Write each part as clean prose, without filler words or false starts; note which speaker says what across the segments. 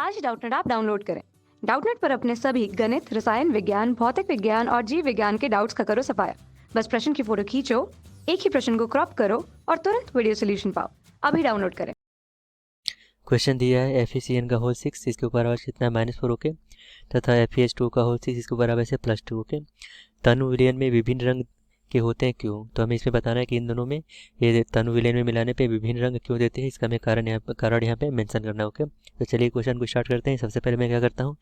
Speaker 1: आज Doubtnut app download करें। Doubtnut पर अपने सभी गणित, रसायन विज्ञान, भौतिक विज्ञान और जीव विज्ञान के डाउट्स का करो सफाया। बस प्रश्न की फोटो खींचो, एक ही प्रश्न को क्रॉप करो और तुरंत वीडियो सोल्यूशन पाओ। अभी डाउनलोड करें।
Speaker 2: क्वेश्चन दिया है FeCN का होल 6, इसके ऊपर आवाज कितना है -4 ओके, तथा FeH2 का होल 6, इसके ऊपर आवाज है +2 ओके। तनु विलयन में विभिन्न रंग के होते हैं क्यों? तो हमें इसमें बताना है कि इन दोनों में ये तनु विलयन में मिलाने पे विभिन्न रंग क्यों देते हैं, इसका हमें कारण यहाँ पे मेंशन करना है ओके। तो चलिए क्वेश्चन को स्टार्ट करते हैं। सबसे पहले मैं क्या करता हूँ,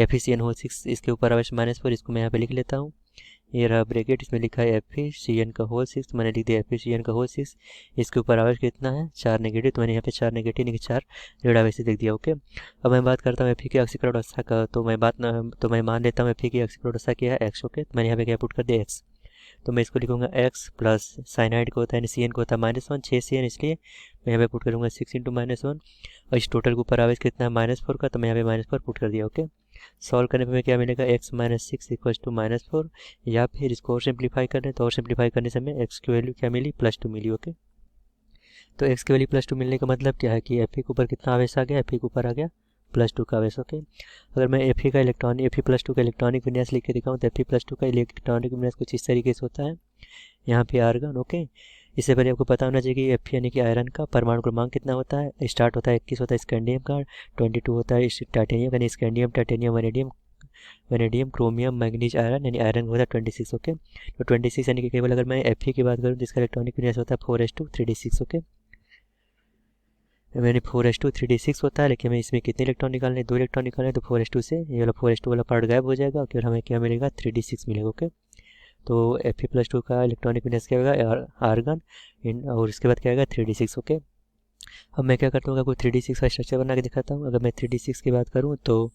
Speaker 2: FeCN होल 6 इसके ऊपर आवाज -4, इसको मैं यहाँ पे लिख लेता हूँ। ये रहा ब्रैकेट, इसमें लिखा है FeCN का होल 6, तो मैंने लिख दिया FeCN का होल 6। इसके ऊपर आवाज कितना है 4 नेगेटिव, तो मैंने यहाँ पे 4 नेगेटिव नहीं 4 ऋण आवेश लिख दिया ओके। अब मैं बात करता हूँ Fe की अक्षीय अवस्था का, तो मैं मान लेता हूँ Fe की अक्षीय अवस्था क्या है x ओके। तो मैंने यहाँ पे क्या पुट कर दिया x, तो मैं इसको लिखूंगा x प्लस साइनाइड को होता है CN को होता है -1 6 CN, इसलिए मैं यहाँ पे पुट करूँगा 6 इंटू -1। और इस टोटल के ऊपर आवेश कितना है -4 का, तो मैं यहाँ पे -4 पुट कर दिया ओके। सॉल्व करने पे हमें क्या मिलेगा x - 6 इक्वल टू -4, या फिर इसको और सिंप्लीफाई करने, तो और सिंप्लीफाई करने से हमें x की वैल्यू क्या मिली +2 मिली ओके। तो x की वैल्यू +2 मिलने का मतलब क्या है कि Fe के ऊपर कितना आवेश आ गया, Fe के ऊपर आ गया +2 का आवेश ओके। अगर मैं Fe +2 का इलेक्ट्रॉनिक विन्यास लिख के दिखाऊँ तो Fe +2 का इलेक्ट्रॉनिक विन्यास कुछ इस तरीके से होता है। यहाँ पे आर्गन ओके। इससे पहले आपको पता होना चाहिए कि Fe यानी कि आयरन का परमाणु क्रमांक कितना होता है। स्टार्ट होता है 21 होता है स्कैंडियम का, 22 होता है टाइटेनियम यानी scandium, titanium, vanadium, chromium, manganese, iron यानी आयरन होता है 26 ओके। तो 26 यानी कि केवल अगर मैं Fe की बात करूँ तो इसका इलेक्ट्रॉनिक विन्यास होता है 4s2 3d6 ओके। मैंने 4s2 3d6 होता है, लेकिन हमें इसमें कितने इलेक्ट्रॉन निकालने, 2 इलेक्ट्रॉन निकालने, तो 4s2 से ये वाला 4s2 वाला पार्ट गायब हो जाएगा, केवल हमें क्या मिलेगा 3d6 मिलेगा ओके। तो Fe+2 का इलेक्ट्रॉनिक विन्यास क्या होगा आर्गन और इसके बाद क्या होगा 3d6 ओके। अब मैं क्या करता हूँ, आपको 3d6 का स्ट्रक्चर बना के दिखाता हूँ। अगर मैं 3d6 की बात करूँ तो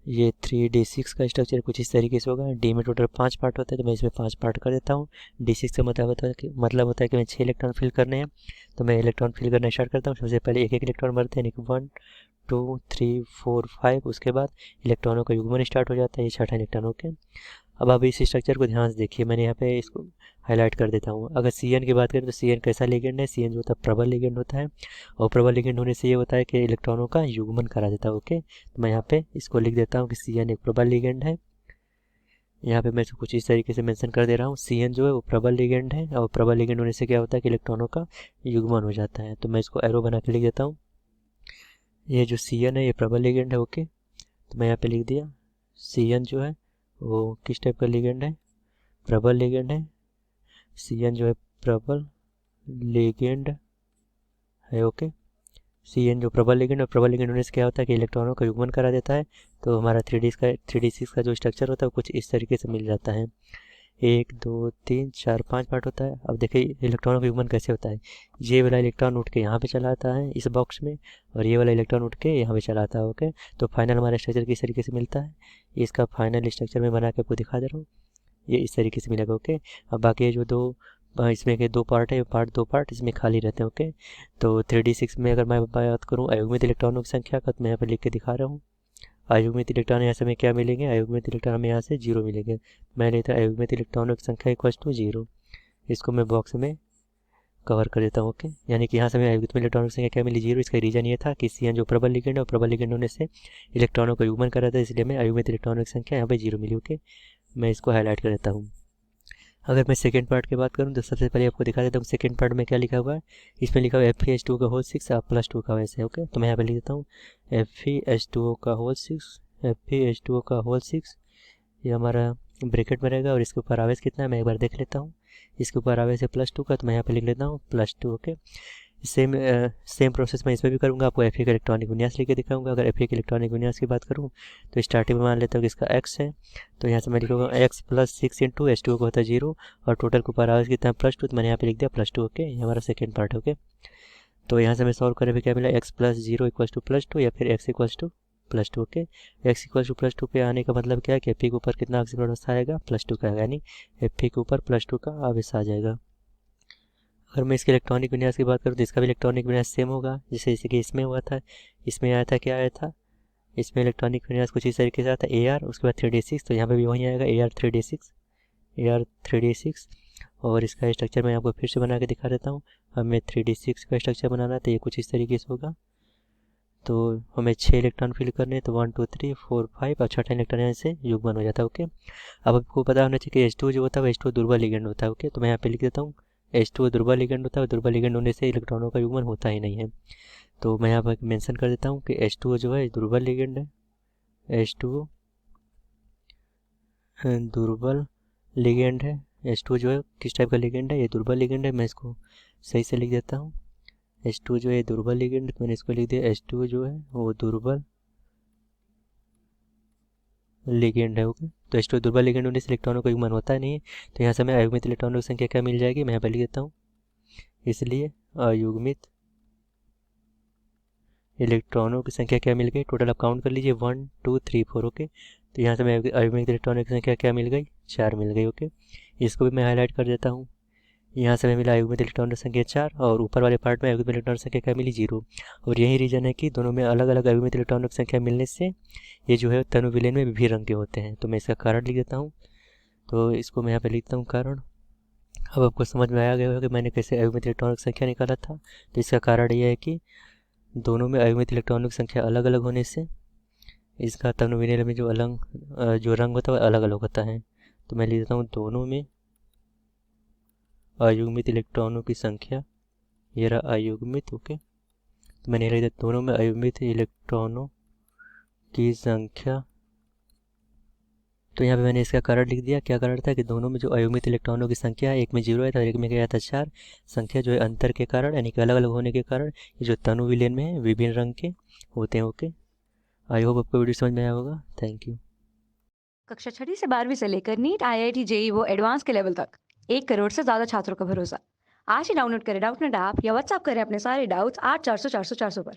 Speaker 2: ये 3d6 का स्ट्रक्चर कुछ इस तरीके से होगा। डी में टोटल 5 पार्ट होते हैं, तो मैं इसमें 5 पार्ट कर देता हूँ। d6 का मतलब होता है कि मैं 6 इलेक्ट्रॉन फिल करने हैं, तो मैं इलेक्ट्रॉन फिल करना स्टार्ट करता हूँ। सबसे पहले एक एक इलेक्ट्रॉन भरते हैं, 1 2 3 4 5, उसके बाद इलेक्ट्रॉनों का युग्मन स्टार्ट हो जाता है, ये 6ठा इलेक्ट्रॉन ओके। अब आप इस स्ट्रक्चर को ध्यान से देखिए, मैंने यहाँ पे इसको हाईलाइट कर देता हूँ। अगर CN की बात करें तो CN कैसा लिगेंड है, CN जो होता है प्रबल लिगेंड होता है, और प्रबल लिगेंड होने से ये होता है कि इलेक्ट्रॉनों का युग्मन करा देता है ओके। तो मैं यहाँ पे इसको लिख देता हूँ कि CN एक प्रबल लिगेंड है। यहाँ पे मैं इसको कुछ इस तरीके से मेंशन कर दे रहा हूँ, CN जो है वो प्रबल लिगेंड है, और प्रबल लिगेंड होने से क्या होता है कि इलेक्ट्रॉनों का युग्मन हो जाता है। तो मैं इसको एरो बना के लिख देता हूँ। ये जो CN है ये प्रबल लिगेंड है ओके। तो मैं यहाँ पे लिख दिया CN जो है वो किस टाइप का लिगेंड है, प्रबल लिगेंड है। CN जो है प्रबल लिगेंड है ओके। CN जो प्रबल लिगेंड, और प्रबल लिगेंड होने से क्या होता है कि इलेक्ट्रॉनों का युग्मन करा देता है। तो हमारा 3d6 का जो स्ट्रक्चर होता है वो कुछ इस तरीके से मिल जाता है। 1 2 3 4 5 पार्ट होता है। अब देखिए इलेक्ट्रॉनों का युग्मन कैसे होता है, ये वाला इलेक्ट्रॉन उठ के यहाँ पे चला आता है इस बॉक्स में, और ये वाला इलेक्ट्रॉन उठ के यहाँ पे चला आता है ओके। तो फाइनल हमारा स्ट्रक्चर किस तरीके से मिलता है, इसका फाइनल स्ट्रक्चर मैं बना के आपको दिखा दे रहा हूँ। ये इस तरीके से मिलेगा ओके। अब बाकी ये जो इसमें के 2 पार्ट है, दो पार्ट इसमें खाली रहते हैं ओके। तो 3d6 में अगर मैं बात करूँ अयुग्मित इलेक्ट्रॉनों की संख्या का, तो मैं यहाँ पर लिख के दिखा रहा हूँ। अयुग्मित इलेक्ट्रॉन यहाँ से हमें क्या मिलेंगे, अयुग्मित इलेक्ट्रॉन हमें यहाँ से 0 मिलेंगे। मैं लेता हूँ अयुग्मित इलेक्ट्रॉनों की संख्या इक्वल टू 0, इसको मैं बॉक्स में कवर कर देता हूँ ओके। यानी कि यहाँ से हमें अयुग्मित इलेक्ट्रॉनों की संख्या क्या मिली 0। इसका रीजन ये था कि CN जो प्रबल लिगेंड है, और प्रबल लिगेंड होने से इलेक्ट्रॉनों का युग्मन कर रहा था, इसलिए हमें अयुग्मित इलेक्ट्रॉनों की संख्या यहाँ पे 0 मिली ओके। मैं इसको हाईलाइट कर देता हूँ। अगर मैं सेकेंड पार्ट की बात करूँ तो सबसे पहले आपको दिखा देता हूँ सेकेंड पार्ट में क्या लिखा हुआ है। इसमें लिखा हुआ है FeH2 का होल 6 +2 का वैसे ओके। तो मैं यहाँ पे लिख देता हूँ FeH2 का होल 6, FeH2 का होल 6, ये हमारा ब्रैकेट में रहेगा। और इसके ऊपर आवेश कितना है मैं एक बार देख लेता हूँ। इसके ऊपर आवेश है +2 का, तो मैं यहाँ पे लिख लेता हूँ +2 ओके। सेम प्रोसेस मैं इसमें भी करूँगा, आपको Fe का इलेक्ट्रॉनिक विन्यास लेके दिखाऊंगा। अगर Fe के इलेक्ट्रॉनिक विन्यास की बात करूँ तो स्टार्टिंग में मान लेता हूँ कि इसका x है, तो यहाँ से मैं लिखूँगा x + 6 इंटू H2 को होता है 0, और टोटल के ऊपर आवेश कितना है +2, तो मैंने यहाँ पे लिख दिया +2 ओके। ये हमारा सेकेंड पार्ट है ओके। तो यहाँ से मैं सॉल्व करने पर क्या मिला, x + 0 इक्वल टू +2, या फिर x equal to +2 okay. x equal to +2 पे आने का मतलब क्या है कि Fe के ऊपर कितना अक्षीय अवस्था आएगा +2 का, यानी Fe के ऊपर +2 का आवेश आ जाएगा। अगर मैं इसके इलेक्ट्रॉनिक विन्यास की बात करूँ तो इसका भी इलेक्ट्रॉनिक विन्यास सेम होगा जैसे कि इसमें हुआ था। इसमें आया था क्या आया था, इसमें इलेक्ट्रॉनिक विन्यास कुछ इस तरीके से आता है AR, उसके बाद 3d6, तो यहाँ पे भी वही आएगा AR3d6। और इसका स्ट्रक्चर मैं आपको फिर से बना के दिखा देता हूँ। हमें 3d6 का स्ट्रक्चर बनाना है, तो ये कुछ इस तरीके से होगा। तो हमें 6 इलेक्ट्रॉन फिल करने हैं, तो 1 2 3 4 5 और छठा इलेक्ट्रॉन यहाँ से युग्मन हो जाता है। ओके, अब आपको पता होना चाहिए कि H2 जो होता है वो H2 दुर्बल लिगेंड होता है। ओके, तो मैं यहाँ पे लिख देता हूँ H2 दुर्बल लिगेंड होता है, दुर्बल लिगेंड होने से इलेक्ट्रॉनों का युग्मन होता ही नहीं है। तो मैं यहाँ पर मेंशन कर देता हूँ कि H2 जो है दुर्बल लिगेंड है, H2 दुर्बल लिगेंड है। H2 जो है किस टाइप का लिगेंड है, ये दुर्बल लिगेंड है। मैं इसको सही से लिख देता हूँ, H2 जो है दुर्बल लिगेंड, मैंने इसको लिख दिया H2 जो है वो दुर्बल लिगेंड है। ओके, तो H2 दुर्बल लिगेंड होने से इलेक्ट्रॉनों का युग्मन होता नहीं है। तो यहाँ से हमें अयुग्मित इलेक्ट्रॉनों की संख्या क्या मिल जाएगी, मैं यहाँ पर लिख देता हूँ, इसलिए अयुग्मित इलेक्ट्रॉनों की संख्या क्या मिल गई, टोटल आप काउंट कर लीजिए 1 2 3 4। ओके, तो यहाँ से मैं अयुग्मित इलेक्ट्रॉनों की संख्या क्या मिल गई, 4 मिल गई। ओके, इसको भी मैं हाईलाइट कर देता हूँ। यहाँ से हमें मिला अयुग्मित इलेक्ट्रॉनों की संख्या 4 और ऊपर वाले पार्ट में अयुग्मित इलेक्ट्रॉन की संख्या क्या मिली, 0। और यही रीज़न है कि दोनों में अलग अलग अयुग्मित इलेक्ट्रॉनों की संख्या मिलने से ये जो है तनु विलयन में विभिन्न रंग के होते हैं। तो मैं इसका कारण लिख देता हूँ, तो इसको मैं यहाँ पे लिखता हूँ कारण। अब आपको समझ में आया गया होगा कि मैंने कैसे अयुग्मित इलेक्ट्रॉनों की संख्या निकाला था। तो इसका कारण यह है कि दोनों में अयुग्मित इलेक्ट्रॉनों की संख्या अलग अलग होने से इसका तनु विलयन में जो रंग होता है वो अलग अलग होता है। तो मैं लिख देता हूँ दोनों में अयुग्मित इलेक्ट्रॉनों की संख्या, ये रहा अयुग्मित। ओके, तो मैंने लिख दिया दोनों में अयुग्मित इलेक्ट्रॉनों की संख्या। तो यहाँ पे मैंने इसका कारण लिख दिया, क्या कारण था कि दोनों में जो अयुग्मित इलेक्ट्रॉनों की संख्या है, एक में 0 है था, एक में क्या था 4। संख्या जो है अंतर के कारण यानी कि अलग अलग होने के कारण ये जो तनु विलयन में है विभिन्न रंग के होते हैं। ओके, आई होप आपको वीडियो समझ में आया होगा। Thank you.
Speaker 1: कक्षा 6वीं से 12वीं से लेकर नीट IIT JEE वो एडवांस के लेवल तक 1 करोड़ से ज्यादा छात्रों का भरोसा। आज ही डाउनलोड करें डाउटनेट ऐप या व्हाट्सएप करें अपने सारे डाउट्स 8400 400 400 पर।